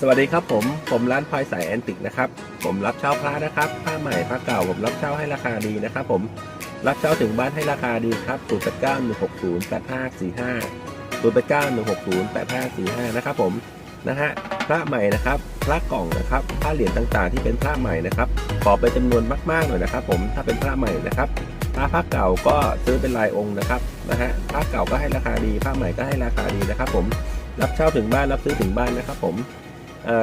สวัสดีครับผมร้านพลอยสายแอนติกนะครับผมรับเช่าพระนะครับผ้าใหม่ผ้าเก่าผมรับเช่าให้ราคาดีนะครับผมรับเช่าถึงบ้านให้ราคาดีครับ0891608545 0891608545นะครับผมนะฮะพระใหม่นะครับพระกล่องนะครับผ้าเหรียญต่างๆที่เป็นพระใหม่นะครับขอเป็นจำนวนมากๆหน่อยนะครับผมถ้าเป็นพระใหม่นะครับผ้าเก่าก็ซื้อเป็นรายองค์นะครับนะฮะผ้าเก่าก็ให้ราคาดีผ้าใหม่ก็ให้ราคาดีนะครับผมรับเช่าถึงบ้านรับซื้อถึงบ้านนะครับผม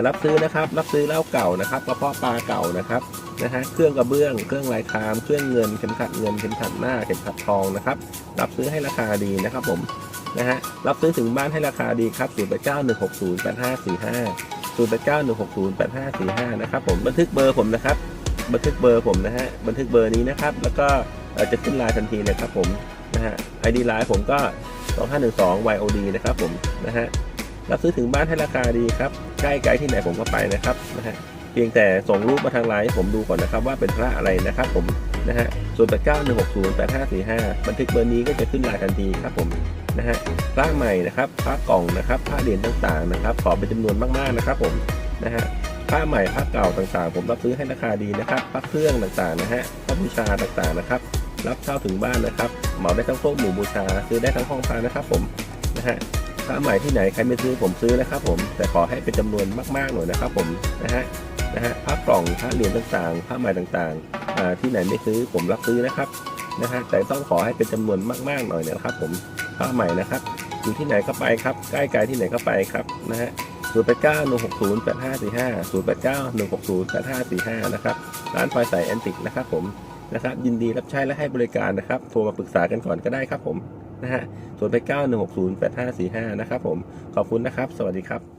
รับซื้อนะครับรับซื้อเหล้าเก่านะครับกระเพาะปลาเก่านะครับนะฮะเครื่องกระเบื้องเครื่องลายครามเครื่องเงินเข็มขัดเงินเข็มขัดหน้าเข็มขัดทองนะครับรับซื้อให้ราคาดีนะครับผมนะฮะรับซื้อถึงบ้านให้ราคาดีครับ0891608545 นะครับผมบันทึกเบอร์ผมนะครับบันทึกเบอร์ผมนะฮะบันทึกเบอร์นี้นะครับแล้วก็จะขึ้นไลน์ทันทีเลยครับผมนะฮะ ID ไลน์ผมก็2512 YOD นะครับผมนะฮะรับซื้อถึงบ้านให้ราคาดีครับใกล้ไกลที่ไหนผมก็ไปนะครับนะฮะเพียงแต่ส่งรูปมาทางไลน์ให้ผมดูก่อนนะครับว่าเป็นพระอะไรนะครับผมนะฮะ0891608545บันทึกเบอร์นี้ก็จะขึ้นไลน์ทันทีครับผมนะฮะพระใหม่นะครับพระกล่องนะครับพระเหรียญต่างๆนะครับขอเป็นจำนวนมากๆนะครับผมนะฮะผ้าใหม่ผ้าเก่าต่างๆผมรับซื้อให้ราคาดีนะครับพระเครื่องต่างๆนะฮะพระบูชาต่างๆนะครับรับเช่าถึงบ้านนะครับเหมาได้ทั้งพวกหมู่บูชาซื้อได้ทั้งห้องพระนะครับผมนะฮะผ้าใหม่ที่ไหนใครไม่ซื้อผมซื้อนะครับผมแต่ขอให้เป็นจำนวนมากๆหน่อยนะครับผมนะฮะผ้ากล่องผ้าเหรียญต่างๆผ้าใหม่ต่างๆที่ไหนไม่ซื้อผมรับซื้อนะครับนะฮะแต่ต้องขอให้เป็นจำนวนมากๆหน่อยนะครับผมผ้าใหม่นะครับอยู่ที่ไหนก็ไปครับใกล้ไกลที่ไหนก็ไปครับนะฮะ0891608545 0891608545นะครับร้านพลอยสายแอนติกนะครับผมนะครับยินดีรับใช้และให้บริการนะครับโทรมาปรึกษากันก่อนก็ได้ครับผมนะฮะ0891608545นะครับผมขอบคุณนะครับสวัสดีครับ